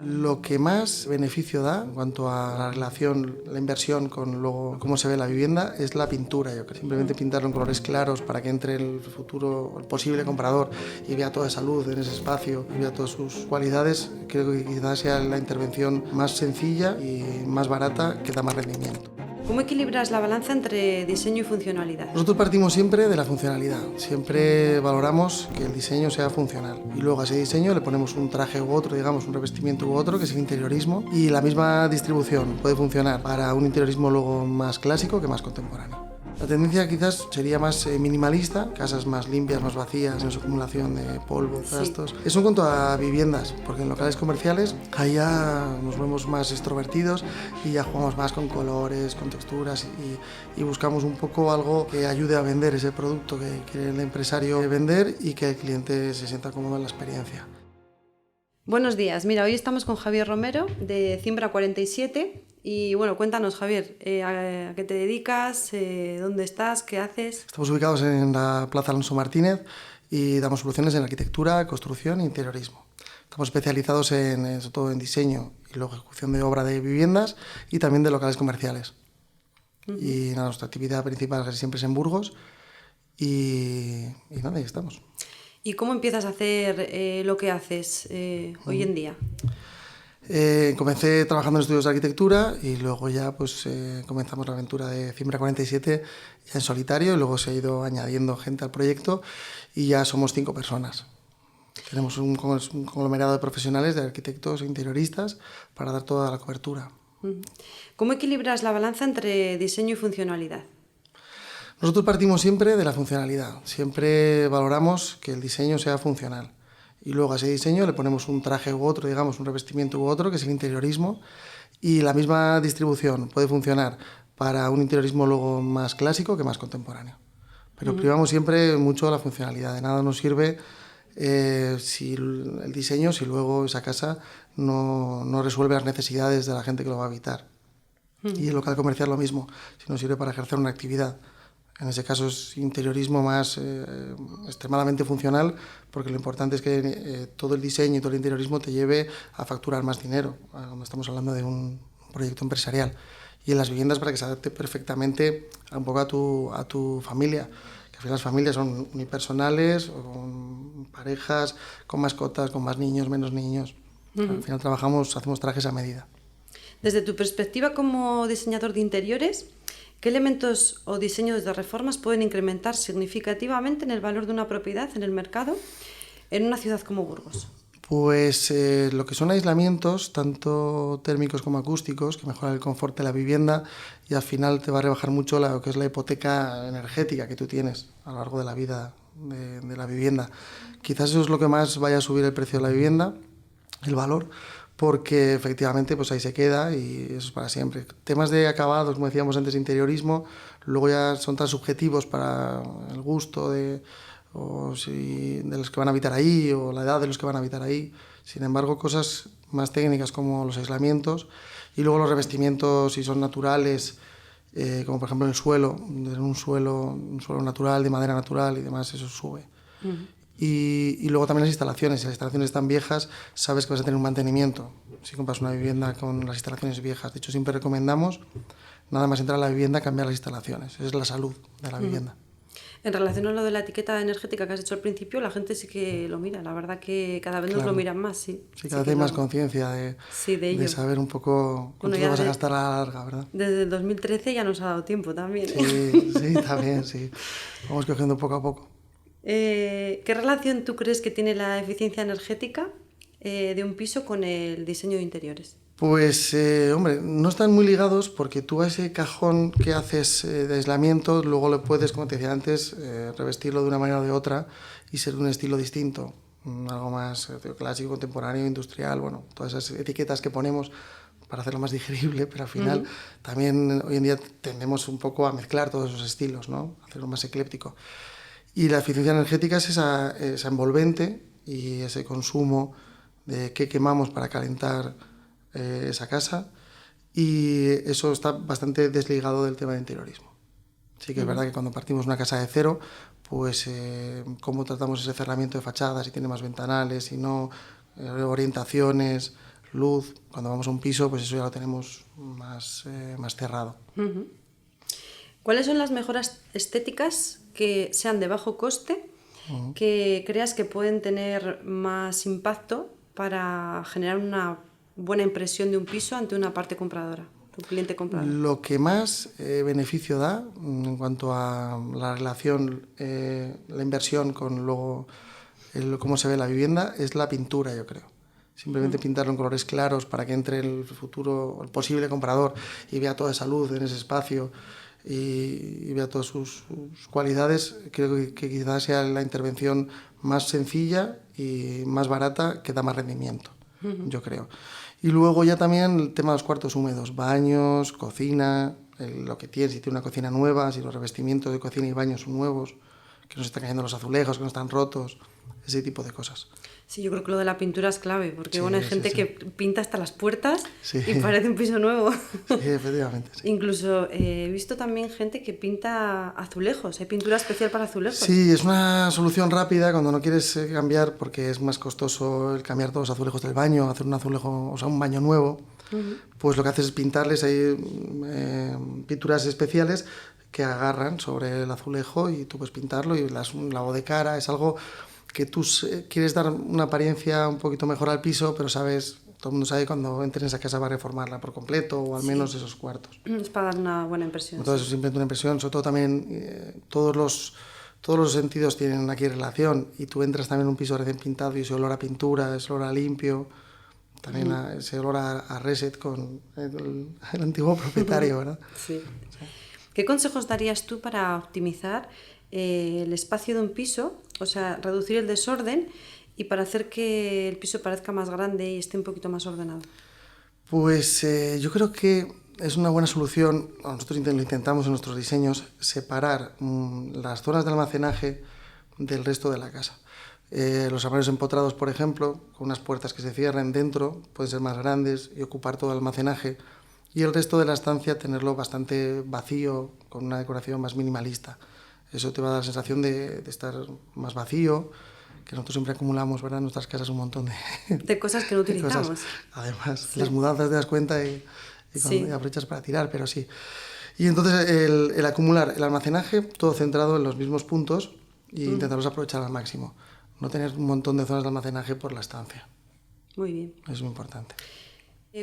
Lo que más beneficio da en cuanto a la relación, la inversión con luego cómo se ve la vivienda es la pintura, yo creo. Simplemente pintarlo en colores claros para que entre el futuro, el posible comprador y vea toda esa luz en ese espacio y vea todas sus cualidades, creo que quizás sea la intervención más sencilla y más barata que da más rendimiento. ¿Cómo equilibras la balanza entre diseño y funcionalidad? Nosotros partimos siempre de la funcionalidad, siempre valoramos que el diseño sea funcional y luego a ese diseño le ponemos un traje u otro, digamos un revestimiento u otro, que es el interiorismo, y la misma distribución puede funcionar para un interiorismo luego más clásico que más contemporáneo. La tendencia quizás sería más minimalista, casas más limpias, más vacías, menos acumulación de polvo, trastos. Sí. Eso en cuanto a viviendas, porque en locales comerciales ahí ya nos vemos más extrovertidos y ya jugamos más con colores, con texturas y buscamos un poco algo que ayude a vender ese producto que quiere el empresario vender y que el cliente se sienta cómodo en la experiencia. Buenos días, mira, hoy estamos con Javier Romero de Zimbra 47 y bueno, cuéntanos Javier, ¿a qué te dedicas? ¿Dónde estás? ¿Qué haces? Estamos ubicados en la Plaza Alonso Martínez y damos soluciones en arquitectura, construcción e interiorismo. Estamos especializados sobre todo en diseño y luego ejecución de obra de viviendas y también de locales comerciales. Y nada, nuestra actividad principal siempre es en Burgos y nada, ahí estamos. ¿Y cómo empiezas a hacer lo que haces hoy en día? Comencé trabajando en estudios de arquitectura y luego ya pues comenzamos la aventura de Zimbra 47 ya en solitario y luego se ha ido añadiendo gente al proyecto y ya somos 5 personas. Tenemos un conglomerado de profesionales, de arquitectos e interioristas para dar toda la cobertura. ¿Cómo equilibras la balanza entre diseño y funcionalidad? Nosotros partimos siempre de la funcionalidad, siempre valoramos que el diseño sea funcional y luego a ese diseño le ponemos un traje u otro, digamos un revestimiento u otro, que es el interiorismo, y la misma distribución puede funcionar para un interiorismo luego más clásico que más contemporáneo. Pero privamos siempre mucho la funcionalidad, de nada nos sirve si el diseño, si luego esa casa no resuelve las necesidades de la gente que lo va a habitar. Y el local comercial lo mismo, si no sirve para ejercer una actividad. En ese caso es interiorismo más extremadamente funcional, porque lo importante es que todo el diseño y todo el interiorismo te lleve a facturar más dinero, cuando estamos hablando de un proyecto empresarial. Y en las viviendas para que se adapte perfectamente un poco a tu familia, que al final las familias son unipersonales, o con parejas, con mascotas, con más niños, menos niños. Al final hacemos trajes a medida. Desde tu perspectiva como diseñador de interiores, ¿qué elementos o diseños de reformas pueden incrementar significativamente en el valor de una propiedad en el mercado en una ciudad como Burgos? Pues lo que son aislamientos, tanto térmicos como acústicos, que mejoran el confort de la vivienda y al final te va a rebajar mucho lo que es la hipoteca energética que tú tienes a lo largo de la vida de la vivienda. Quizás eso es lo que más vaya a subir el precio de la vivienda, el valor, porque efectivamente pues ahí se queda y eso es para siempre. Temas de acabados, como decíamos antes, de interiorismo, luego ya son tan subjetivos para el gusto de los que van a habitar ahí o la edad de los que van a habitar ahí. Sin embargo, cosas más técnicas como los aislamientos y luego los revestimientos, si son naturales, como por ejemplo el suelo, un suelo natural, de madera natural y demás, eso sube. Y luego también las instalaciones. Si las instalaciones están viejas, sabes que vas a tener un mantenimiento. Si compras una vivienda con las instalaciones viejas, de hecho siempre recomendamos, nada más entrar a la vivienda, cambiar las instalaciones. Esa es la salud de la vivienda. En relación a lo de la etiqueta energética que has hecho al principio, la gente sí que lo mira. La verdad que cada vez nos lo miran más, sí. Sí, cada vez hay más conciencia de saber un poco cuánto te vas a gastar a la larga, ¿verdad? Desde el 2013 ya nos ha dado tiempo también. Sí, también, sí. Vamos cogiendo poco a poco. ¿Qué relación tú crees que tiene la eficiencia energética de un piso con el diseño de interiores? Pues, hombre, no están muy ligados porque tú a ese cajón que haces de aislamiento, luego le puedes, como te decía antes, revestirlo de una manera o de otra y ser de un estilo distinto, algo más clásico, contemporáneo, industrial, bueno, todas esas etiquetas que ponemos para hacerlo más digerible, pero al final también hoy en día tendemos un poco a mezclar todos esos estilos, ¿no? Hacerlo más ecléptico. Y la eficiencia energética es esa envolvente y ese consumo de qué quemamos para calentar esa casa, y eso está bastante desligado del tema de interiorismo. Sí que es verdad que cuando partimos una casa de cero, pues cómo tratamos ese cerramiento de fachadas, si tiene más ventanales, si no, orientaciones, luz. Cuando vamos a un piso, pues eso ya lo tenemos más cerrado. Uh-huh. ¿Cuáles son las mejoras estéticas que sean de bajo coste, que creas que pueden tener más impacto para generar una buena impresión de un piso ante una parte compradora, un cliente comprador? Lo que más beneficio da en cuanto a la relación, la inversión con luego cómo se ve la vivienda es la pintura, yo creo. Simplemente pintarlo en colores claros para que entre el futuro, el posible comprador y vea toda esa luz en ese espacio y vea todas sus cualidades. Creo que quizás sea la intervención más sencilla y más barata que da más rendimiento, yo creo. Y luego ya también el tema de los cuartos húmedos, baños, cocina, lo que tiene, si tiene una cocina nueva, si los revestimientos de cocina y baños son nuevos, que no se están cayendo los azulejos, que no están rotos, ese tipo de cosas. Sí, yo creo que lo de la pintura es clave, porque Sí, bueno, hay gente sí. que pinta hasta las puertas Sí. y parece un piso nuevo. Sí, efectivamente. Sí. Incluso he visto también gente que pinta azulejos, hay pintura especial para azulejos. Sí, es una solución rápida cuando no quieres cambiar, porque es más costoso el cambiar todos los azulejos del baño, hacer un azulejo, o sea, un baño nuevo. Pues lo que haces es pintarles ahí pinturas especiales que agarran sobre el azulejo y tú puedes pintarlo y un lavado de cara, es algo que tú quieres dar una apariencia un poquito mejor al piso, pero sabes, todo el mundo sabe cuando entres en esa casa va a reformarla por completo o al menos esos cuartos. Es para dar una buena impresión. Entonces es simplemente una impresión, sobre todo también todos los sentidos tienen aquí relación y tú entras también en un piso recién pintado y ese olor a pintura, ese olor a limpio, también ese olor a reset con el antiguo propietario, ¿verdad? Sí. ¿Qué consejos darías tú para optimizar el espacio de un piso, o sea, reducir el desorden y para hacer que el piso parezca más grande y esté un poquito más ordenado? Pues yo creo que es una buena solución, nosotros lo intentamos en nuestros diseños, separar las zonas de almacenaje del resto de la casa. Los armarios empotrados, por ejemplo, con unas puertas que se cierren dentro, pueden ser más grandes y ocupar todo el almacenaje, y el resto de la estancia tenerlo bastante vacío, con una decoración más minimalista. Eso te va a dar la sensación de estar más vacío, que nosotros siempre acumulamos, ¿verdad?, en nuestras casas un montón de cosas que no utilizamos. Cosas. Además, las mudanzas te das cuenta y aprovechas para tirar, pero sí. Y entonces el acumular, el almacenaje, todo centrado en los mismos puntos y intentarlos aprovechar al máximo. No tener un montón de zonas de almacenaje por la estancia. Muy bien. Es muy importante.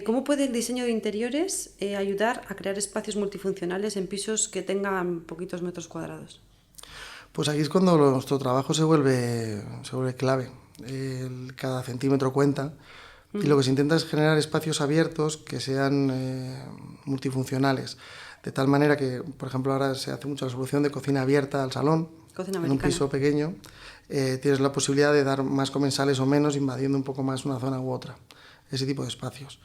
¿Cómo puede el diseño de interiores ayudar a crear espacios multifuncionales en pisos que tengan poquitos metros cuadrados? Pues aquí es cuando nuestro trabajo se vuelve clave. Cada centímetro cuenta y lo que se intenta es generar espacios abiertos que sean multifuncionales. De tal manera que, por ejemplo, ahora se hace mucho la solución de cocina abierta al salón. Cocina en americana. un piso pequeño tienes la posibilidad de dar más comensales o menos, invadiendo un poco más una zona u otra. Ese tipo de espacios.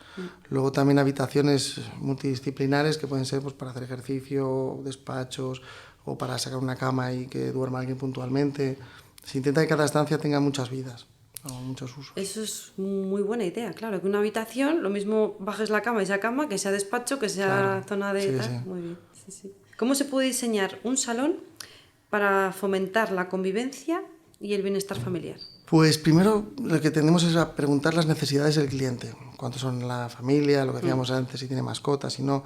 Luego también habitaciones multidisciplinares que pueden ser pues, para hacer ejercicio, despachos o para sacar una cama y que duerma alguien puntualmente. Se intenta que cada estancia tenga muchas vidas, o muchos usos. Eso es muy buena idea, claro, que una habitación, lo mismo bajes la cama y esa cama, que sea despacho, que sea Claro. zona de... Sí, sí. Muy bien, sí, sí. ¿Cómo se puede diseñar un salón para fomentar la convivencia y el bienestar familiar? Pues primero lo que tenemos es a preguntar las necesidades del cliente, cuántos son la familia, lo que decíamos antes, si tiene mascotas, si no,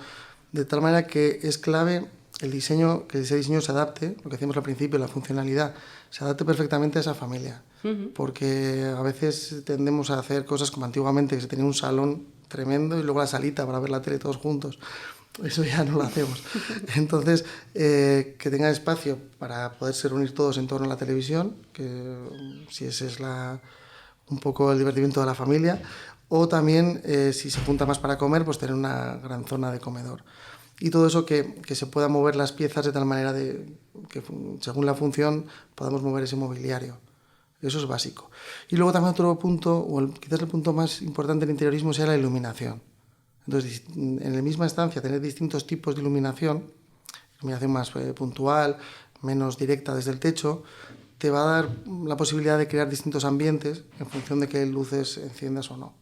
de tal manera que es clave el diseño, que ese diseño se adapte, lo que decíamos al principio, la funcionalidad, se adapte perfectamente a esa familia, porque a veces tendemos a hacer cosas como antiguamente, que se tenía un salón tremendo y luego la salita para ver la tele todos juntos. Eso ya no lo hacemos. Entonces, que tenga espacio para poderse reunir todos en torno a la televisión, que si ese es un poco el divertimento de la familia, o también, si se junta más para comer, pues tener una gran zona de comedor. Y todo eso que se pueda mover las piezas de tal manera que según la función podamos mover ese mobiliario. Eso es básico. Y luego también otro punto, o quizás el punto más importante del interiorismo, sea la iluminación. Entonces, en la misma estancia, tener distintos tipos de iluminación más puntual, menos directa desde el techo, te va a dar la posibilidad de crear distintos ambientes en función de qué luces enciendas o no.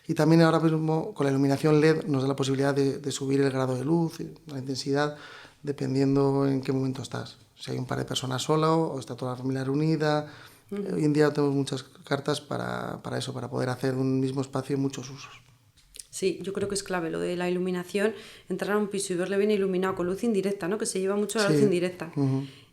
Y también ahora mismo con la iluminación LED nos da la posibilidad de subir el grado de luz, la intensidad, dependiendo en qué momento estás. Si hay un par de personas solas o está toda la familia reunida, Hoy en día tenemos muchas cartas para eso, para poder hacer de un mismo espacio muchos usos. Sí, yo creo que es clave lo de la iluminación, entrar a un piso y verle bien iluminado con luz indirecta, ¿no? Que se lleva mucho la luz indirecta.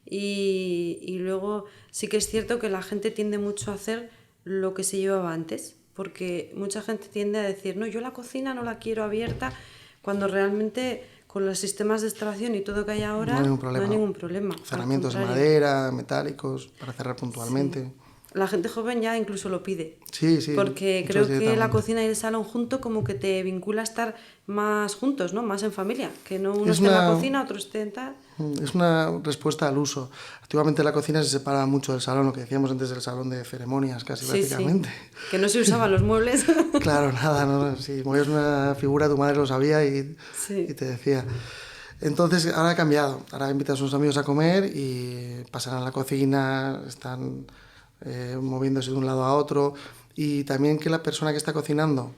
Y luego sí que es cierto que la gente tiende mucho a hacer lo que se llevaba antes, porque mucha gente tiende a decir, no, yo la cocina no la quiero abierta, cuando realmente con los sistemas de extracción y todo que hay ahora no hay ningún problema. Cerramientos de madera, metálicos, para cerrar puntualmente. Sí. La gente joven ya incluso lo pide. Sí, porque creo que la cocina y el salón junto como que te vincula a estar más juntos, ¿no? Más en familia. Que no uno esté en la cocina, otro esté en tal. Es una respuesta al uso. Antiguamente la cocina se separaba mucho del salón, lo que decíamos antes del salón de ceremonias, casi prácticamente. Sí. Que no se usaban los muebles. Claro, nada, no, si movías una figura, tu madre lo sabía y te decía. Entonces, ahora ha cambiado. Ahora invitas a unos amigos a comer y pasan a la cocina, están moviéndose de un lado a otro. Y también que la persona que está cocinando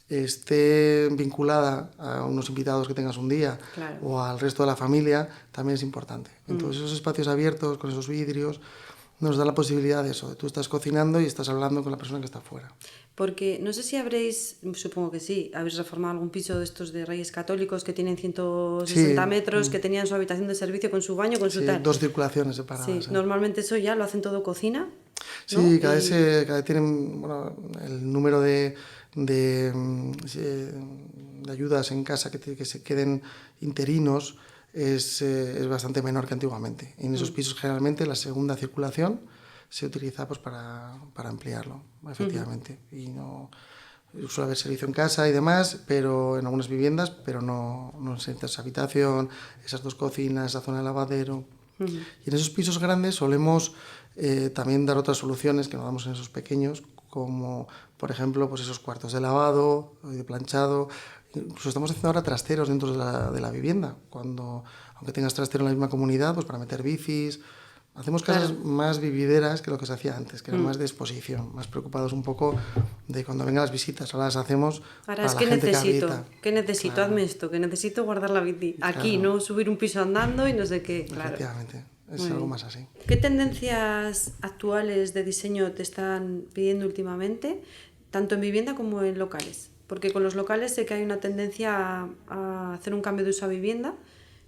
esté vinculada a unos invitados que tengas un día o al resto de la familia, también es importante. Entonces, esos espacios abiertos, con esos vidrios, nos da la posibilidad de eso, de tú estás cocinando y estás hablando con la persona que está fuera. Porque no sé si habréis, supongo que sí, habéis reformado algún piso de estos de Reyes Católicos que tienen 160 metros, que tenían su habitación de servicio con su baño, con su tal. 2 circulaciones separadas. Sí, normalmente eso ya lo hacen todo cocina, ¿no? Sí, cada vez tienen el número de ayudas en casa que se queden interinos es bastante menor que antiguamente. En esos pisos generalmente la segunda circulación se utiliza pues para ampliarlo, efectivamente. Y no suele haber servicio en casa y demás, pero en algunas viviendas, pero no necesitas esa habitación, esas 2 cocinas, esa zona de lavadero. Y en esos pisos grandes solemos también dar otras soluciones que no damos en esos pequeños, como por ejemplo pues esos cuartos de lavado, de planchado. Incluso estamos haciendo ahora trasteros dentro de la vivienda, aunque tengas trastero en la misma comunidad, pues para meter bicis. Hacemos casas más vivideras que lo que se hacía antes, que era más de exposición, más preocupados un poco de cuando vengan las visitas. Ahora las hacemos para la gente que habita. ¿Qué necesito? Claro. Hazme esto, que necesito guardar la bici. Aquí, no subir un piso andando y no sé qué. Claro. Efectivamente, es algo más así. ¿Qué tendencias actuales de diseño te están pidiendo últimamente, tanto en vivienda como en locales? Porque con los locales sé que hay una tendencia a hacer un cambio de uso a vivienda,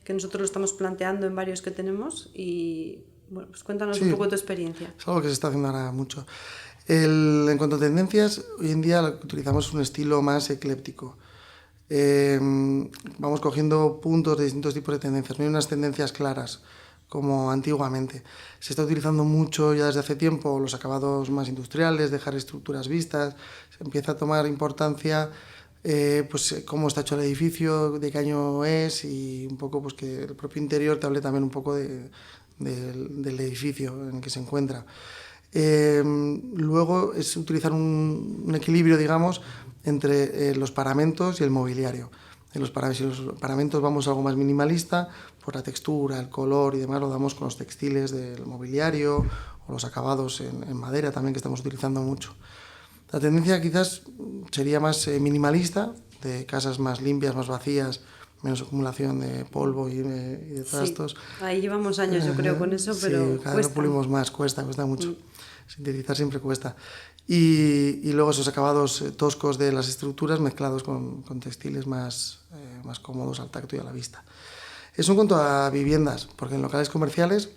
que nosotros lo estamos planteando en varios que tenemos y... Bueno, pues cuéntanos un poco tu experiencia. Es algo que se está haciendo ahora mucho. En cuanto a tendencias, hoy en día utilizamos un estilo más ecléptico. Vamos cogiendo puntos de distintos tipos de tendencias. No hay unas tendencias claras como antiguamente. Se está utilizando mucho ya desde hace tiempo los acabados más industriales, dejar estructuras vistas. Se empieza a tomar importancia pues cómo está hecho el edificio, de qué año es y un poco pues que el propio interior te hable también un poco del edificio en el que se encuentra. Luego es utilizar un equilibrio, digamos, entre los paramentos y el mobiliario. En los paramentos vamos a algo más minimalista, por la textura, el color y demás lo damos con los textiles del mobiliario o los acabados en madera también, que estamos utilizando mucho. La tendencia quizás sería más minimalista, de casas más limpias, más vacías, menos acumulación de polvo y de trastos. Sí, ahí llevamos años, yo creo, con eso, pero cada vez lo pulimos más, cuesta mucho. Sintetizar siempre cuesta. Y luego esos acabados toscos de las estructuras mezclados con textiles más cómodos al tacto y a la vista. Eso en cuanto a viviendas, porque en locales comerciales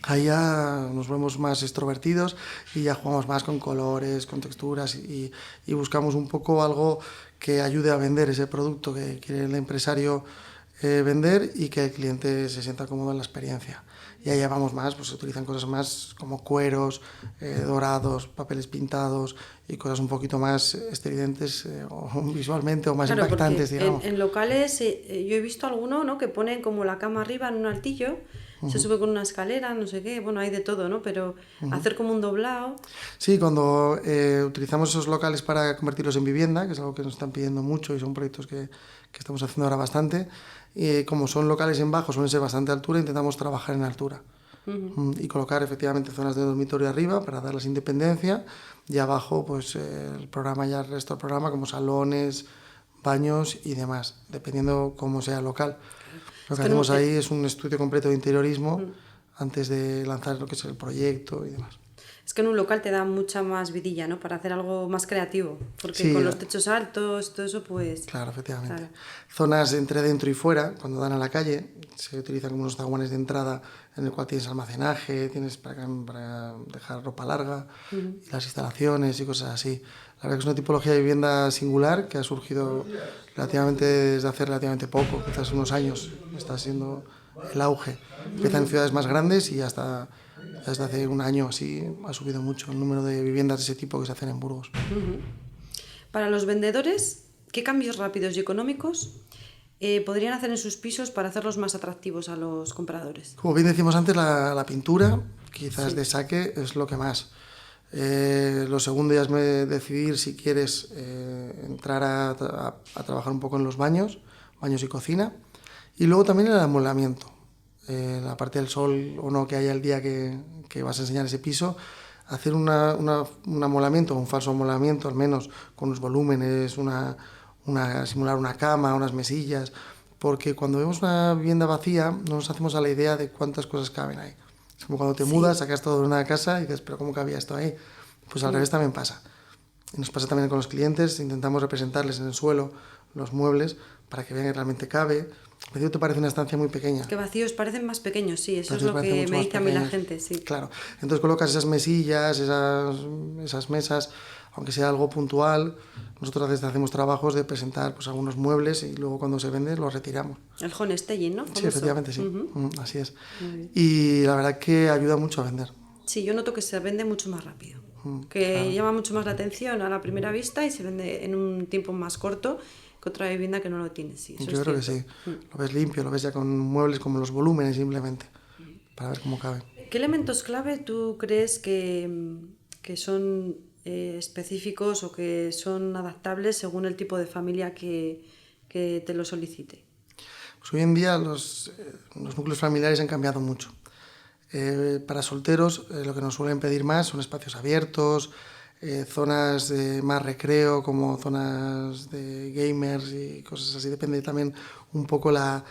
ahí ya nos vemos más extrovertidos y ya jugamos más con colores, con texturas y buscamos un poco algo que ayude a vender ese producto que quiere el empresario vender y que el cliente se sienta cómodo en la experiencia. Y ahí ya vamos más, pues se utilizan cosas más como cueros, dorados, papeles pintados y cosas un poquito más estridentes visualmente o más impactantes, digamos. En locales yo he visto alguno, ¿no?, que ponen como la cama arriba en un altillo, se sube con una escalera, no sé qué, bueno, hay de todo, ¿no? Pero hacer como un doblado... Sí, cuando utilizamos esos locales para convertirlos en vivienda, que es algo que nos están pidiendo mucho y son proyectos que estamos haciendo ahora bastante, como son locales en bajo, suelen ser bastante altura, intentamos trabajar en altura. Y colocar efectivamente zonas de dormitorio arriba para darles independencia y abajo pues el resto del programa como salones, baños y demás, dependiendo cómo sea el local. Lo que hacemos ahí es un estudio completo de interiorismo antes de lanzar lo que es el proyecto y demás. Es que en un local te da mucha más vidilla, ¿no? Para hacer algo más creativo, porque Sí, con los techos altos, todo eso, pues... claro, efectivamente. Claro. Zonas entre dentro y fuera, cuando dan a la calle, se utilizan como unos zaguanes de entrada en el cual tienes almacenaje, tienes para dejar ropa larga, y las instalaciones y cosas así. La verdad que es una tipología de vivienda singular que ha surgido desde hace relativamente poco, quizás unos años, está siendo el auge. Empieza en ciudades más grandes y hasta desde hace un año así ha subido mucho el número de viviendas de ese tipo que se hacen en Burgos. Para los vendedores, ¿qué cambios rápidos y económicos podrían hacer en sus pisos para hacerlos más atractivos a los compradores? Como bien decimos antes, la pintura, quizás de saque, es lo que más. Lo segundo ya es decidir si quieres entrar a trabajar un poco en los baños y cocina. Y luego también el amueblamiento. La parte del sol o no que haya el día que vas a enseñar ese piso, hacer un amueblamiento, un falso amueblamiento al menos, con unos volúmenes, simular una cama, unas mesillas, porque cuando vemos una vivienda vacía no nos hacemos a la idea de cuántas cosas caben ahí. Es como cuando te mudas, sacas todo de una casa y dices, pero ¿cómo cabía esto ahí? Pues al revés también pasa. Y nos pasa también con los clientes, intentamos representarles en el suelo los muebles para que vean que realmente cabe. Vacío te parece una estancia muy pequeña. Que vacíos parecen más pequeños, sí, eso es lo Parecen que mucho me más dice a mí la pequeños. gente, sí. Claro, entonces colocas esas mesillas, esas mesas, aunque sea algo puntual. Nosotros a veces hacemos trabajos de presentar pues, algunos muebles y luego cuando se venden los retiramos. El homestyling, ¿no? Sí, Famoso. efectivamente, sí. Así es. Y la verdad que ayuda mucho a vender. Sí, yo noto que se vende mucho más rápido, que llama mucho más la atención a la primera vista y se vende en un tiempo más corto que otra vivienda que no lo tiene. Sí, eso Yo es creo que cierto. sí. Lo ves limpio, lo ves ya con muebles como los volúmenes simplemente, para ver cómo cabe. ¿Qué elementos clave tú crees que son específicos o que son adaptables según el tipo de familia que te lo solicite? Pues hoy en día los núcleos familiares han cambiado mucho. Para solteros lo que nos suelen pedir más son espacios abiertos, zonas de más recreo como zonas de gamers y cosas así. Depende también un poco la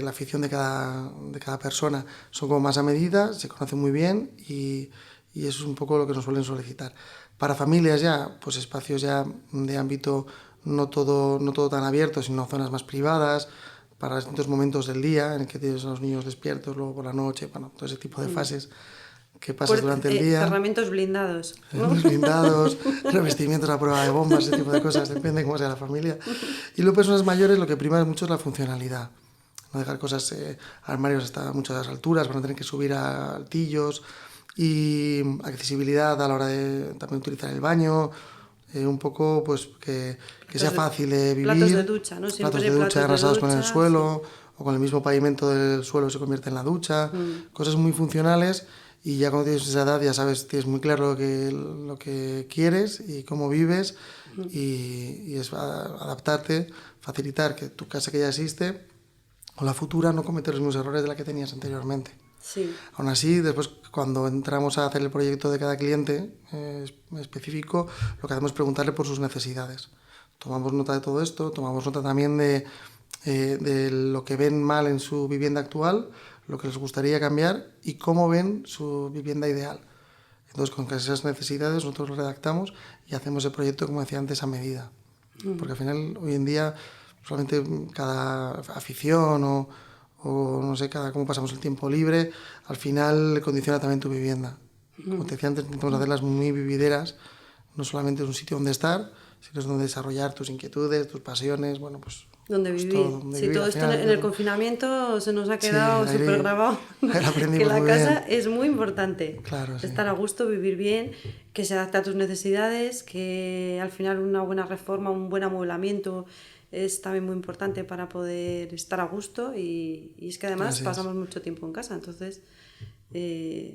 afición de cada persona. Son como más a medida, se conocen muy bien y eso es un poco lo que nos suelen solicitar. Para familias ya, pues espacios ya de ámbito no todo tan abierto, sino zonas más privadas, para distintos momentos del día en el que tienes a los niños despiertos, luego por la noche, bueno, todo ese tipo de fases que pasas durante el día. Cerramientos blindados, ¿no? Blindados, revestimientos a prueba de bombas, ese tipo de cosas, depende de cómo sea la familia. Y luego personas mayores lo que prima mucho es la funcionalidad. No dejar cosas, armarios hasta muchas alturas, para no tener que subir a altillos, y accesibilidad a la hora de también utilizar el baño, un poco pues que sea fácil de vivir. Platos de ducha, ¿no? Siempre platos de ducha arrasados con el suelo, o con el mismo pavimento del suelo se convierte en la ducha, cosas muy funcionales. Y ya cuando tienes esa edad ya sabes, tienes muy claro lo que quieres y cómo vives, y es adaptarte, facilitar que tu casa que ya existe o la futura no cometer los mismos errores de la que tenías anteriormente. Sí. Aún así, después cuando entramos a hacer el proyecto de cada cliente específico, lo que hacemos es preguntarle por sus necesidades. Tomamos nota de todo esto, tomamos nota también de lo que ven mal en su vivienda actual, lo que les gustaría cambiar y cómo ven su vivienda ideal. Entonces, con esas necesidades nosotros lo redactamos y hacemos el proyecto, como decía antes, a medida. Porque al final, hoy en día, solamente cada afición o no sé, cómo pasamos el tiempo libre, al final condiciona también tu vivienda. Como te decía antes, intentamos hacerlas muy vivideras, no solamente es un sitio donde estar, sino es donde desarrollar tus inquietudes, tus pasiones, bueno, pues... Donde pues vivir. donde Sí, vivir. todo Al esto final, en el confinamiento se nos ha quedado ahí súper grabado. aprendimos Que la muy casa bien. es muy importante. Claro, sí. Estar a gusto, vivir bien, que se adapte a tus necesidades, que al final una buena reforma, un buen amueblamiento es también muy importante para poder estar a gusto, y es que además pasamos mucho tiempo en casa, entonces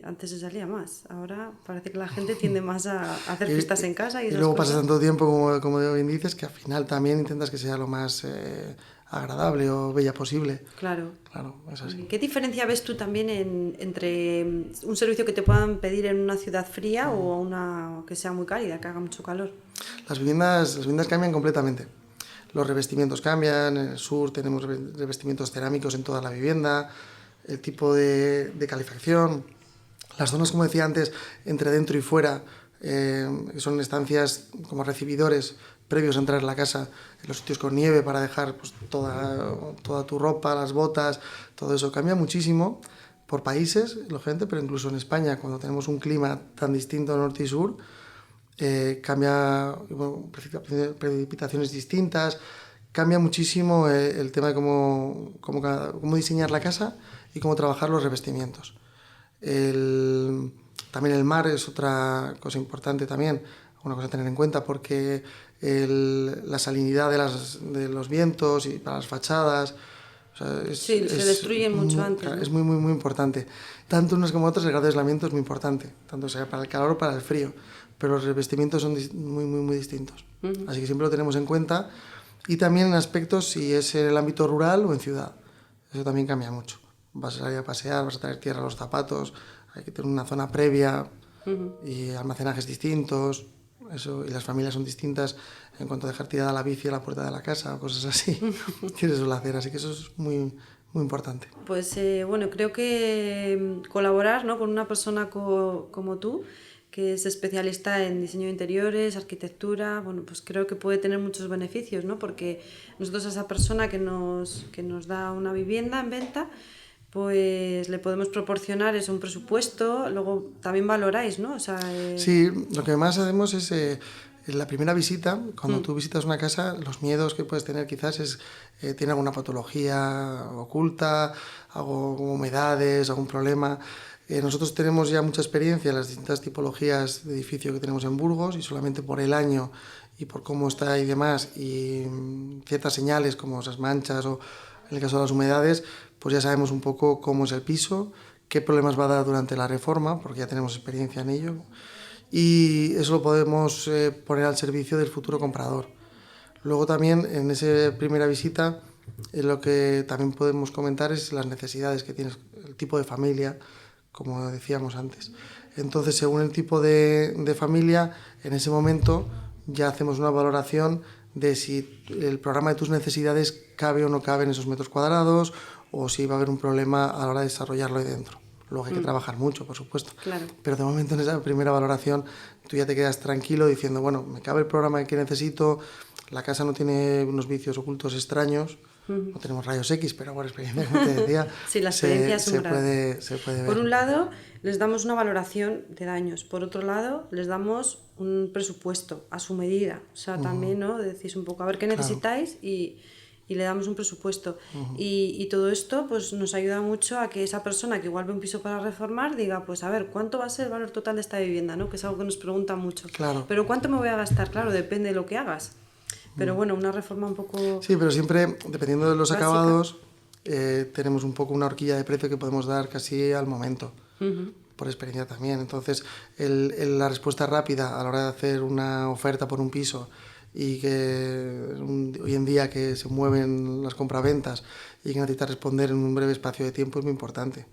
antes se salía más, ahora parece que la gente tiende más a hacer fiestas en casa y esas luego cosas. pasas tanto tiempo, como bien dices, que al final también intentas que sea lo más agradable o bella posible. Claro. Claro, es así. ¿Qué diferencia ves tú también entre un servicio que te puedan pedir en una ciudad fría o una que sea muy cálida, que haga mucho calor? Las viviendas cambian completamente. Los revestimientos cambian, en el sur tenemos revestimientos cerámicos en toda la vivienda, el tipo de calefacción, Las zonas, como decía antes, entre dentro y fuera, que son estancias como recibidores previos a entrar en la casa, en los sitios con nieve para dejar pues, toda tu ropa, las botas, todo eso cambia muchísimo por países, lógicamente, pero incluso en España, cuando tenemos un clima tan distinto norte y sur, cambia, bueno, precipitaciones distintas, cambia muchísimo el tema de cómo diseñar la casa y cómo trabajar los revestimientos. También el mar es otra cosa importante también, una cosa a tener en cuenta, porque la salinidad de los vientos y para las fachadas, o sea, se destruyen mucho antes, ¿no? Es muy, muy, muy importante. Tanto unas como otras, el grado de aislamiento es muy importante, tanto sea para el calor o para el frío, pero los revestimientos son muy, muy, muy distintos. Así que siempre lo tenemos en cuenta. Y también en aspectos si es en el ámbito rural o en ciudad. Eso también cambia mucho. Vas a salir a pasear, vas a traer tierra a los zapatos, hay que tener una zona previa y almacenajes distintos. Eso, y las familias son distintas en cuanto a dejar tirada la bici a la puerta de la casa o cosas así que se suele hacer, así que eso es muy, muy importante. Pues bueno, creo que colaborar, ¿no?, con una persona como tú, que es especialista en diseño de interiores, arquitectura, bueno, pues creo que puede tener muchos beneficios, ¿no? Porque nosotros a esa persona que nos da una vivienda en venta, pues le podemos proporcionar eso, un presupuesto, luego también valoráis, ¿no? O sea, Sí, lo que más hacemos es en la primera visita, cuando tú visitas una casa, los miedos que puedes tener quizás es, tiene alguna patología oculta, algo como humedades, algún problema. Nosotros tenemos ya mucha experiencia en las distintas tipologías de edificio que tenemos en Burgos y solamente por el año y por cómo está y demás y ciertas señales como esas manchas o en el caso de las humedades, pues ya sabemos un poco cómo es el piso, qué problemas va a dar durante la reforma, porque ya tenemos experiencia en ello, y eso lo podemos poner al servicio del futuro comprador. Luego también en esa primera visita lo que también podemos comentar es las necesidades que tienes, el tipo de familia, como decíamos antes. Entonces, según el tipo de familia, en ese momento ya hacemos una valoración de si el programa de tus necesidades cabe o no cabe en esos metros cuadrados o si va a haber un problema a la hora de desarrollarlo ahí dentro. Luego hay que trabajar mucho, por supuesto. Claro. Pero de momento en esa primera valoración tú ya te quedas tranquilo diciendo, bueno, me cabe el programa que necesito, la casa no tiene unos vicios ocultos extraños, no tenemos rayos X, pero por experiencia, como te decía, sí, la experiencia es un se puede ver. Por un lado, les damos una valoración de daños. Por otro lado, les damos un presupuesto a su medida. O sea, también, ¿no?, decís un poco a ver qué necesitáis y le damos un presupuesto. Y todo esto pues nos ayuda mucho a que esa persona que igual ve un piso para reformar diga, pues a ver, ¿cuánto va a ser el valor total de esta vivienda?, ¿no?, que es algo que nos preguntan mucho. Claro. Pero ¿cuánto me voy a gastar? Claro, depende de lo que hagas. Pero bueno, una reforma un poco... Sí, pero siempre, dependiendo de los básica. Acabados, tenemos un poco una horquilla de precio que podemos dar casi al momento, por experiencia también. Entonces, la respuesta rápida a la hora de hacer una oferta por un piso y que hoy en día que se mueven las compraventas y que necesita responder en un breve espacio de tiempo es muy importante.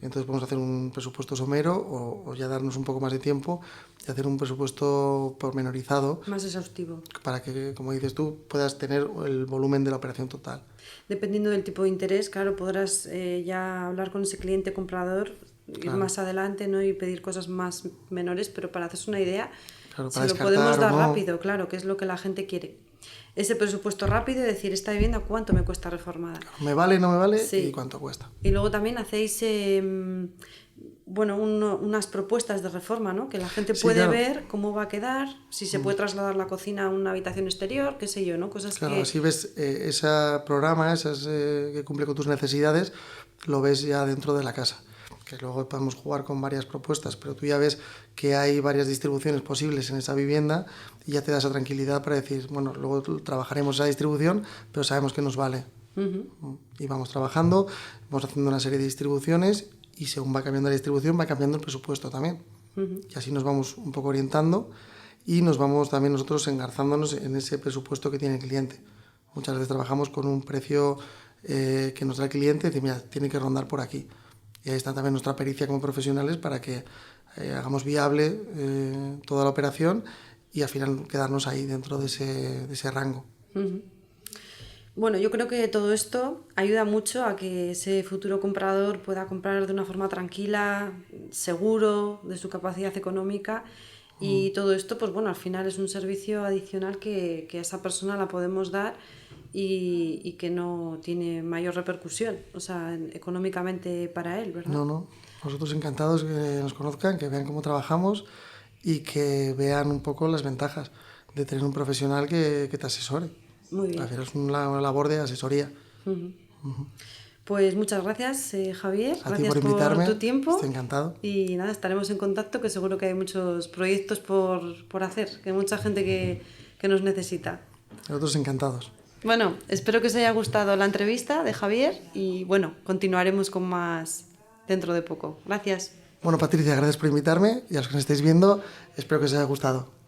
Entonces podemos hacer un presupuesto somero o ya darnos un poco más de tiempo y hacer un presupuesto pormenorizado. Más exhaustivo. Para que, como dices tú, puedas tener el volumen de la operación total. Dependiendo del tipo de interés, claro, podrás ya hablar con ese cliente comprador, ir más adelante, ¿no?, y pedir cosas más menores, pero para hacerse una idea, claro, si lo podemos dar rápido, claro, que es lo que la gente quiere. Ese presupuesto rápido y decir, esta vivienda, ¿cuánto me cuesta reformada? ¿Me vale, no me vale? Sí. ¿Y cuánto cuesta? Y luego también hacéis unas propuestas de reforma, ¿no?, que la gente puede ver cómo va a quedar, si se puede trasladar la cocina a una habitación exterior, qué sé yo, ¿no? Cosas claro, que... así ves ese programa, que cumple con tus necesidades, lo ves ya dentro de la casa. Que luego podemos jugar con varias propuestas, pero tú ya ves que hay varias distribuciones posibles en esa vivienda y ya te da esa tranquilidad para decir, bueno, luego trabajaremos esa distribución, pero sabemos que nos vale. Y vamos trabajando, vamos haciendo una serie de distribuciones y según va cambiando la distribución va cambiando el presupuesto también. Y así nos vamos un poco orientando y nos vamos también nosotros engarzándonos en ese presupuesto que tiene el cliente. Muchas veces trabajamos con un precio que nos da el cliente y dice, mira, tiene que rondar por aquí. Y ahí está también nuestra pericia como profesionales para que hagamos viable toda la operación y al final quedarnos ahí dentro de ese rango. Bueno, yo creo que todo esto ayuda mucho a que ese futuro comprador pueda comprar de una forma tranquila, seguro de su capacidad económica y todo esto, pues bueno, al final es un servicio adicional que a esa persona la podemos dar y que no tiene mayor repercusión, o sea, económicamente para él, ¿verdad? No, no. Nosotros encantados que nos conozcan, que vean cómo trabajamos y que vean un poco las ventajas de tener un profesional que te asesore. Muy bien. Al final es una labor de asesoría. Pues muchas gracias, Javier. A ti Gracias por invitarme. tu tiempo. Estoy encantado. Y nada, estaremos en contacto, que seguro que hay muchos proyectos por hacer, que hay mucha gente que nos necesita. Nosotros encantados. Bueno, espero que os haya gustado la entrevista de Javier y bueno, continuaremos con más dentro de poco. Gracias. Bueno, Patricia, gracias por invitarme y a los que nos estáis viendo, espero que os haya gustado.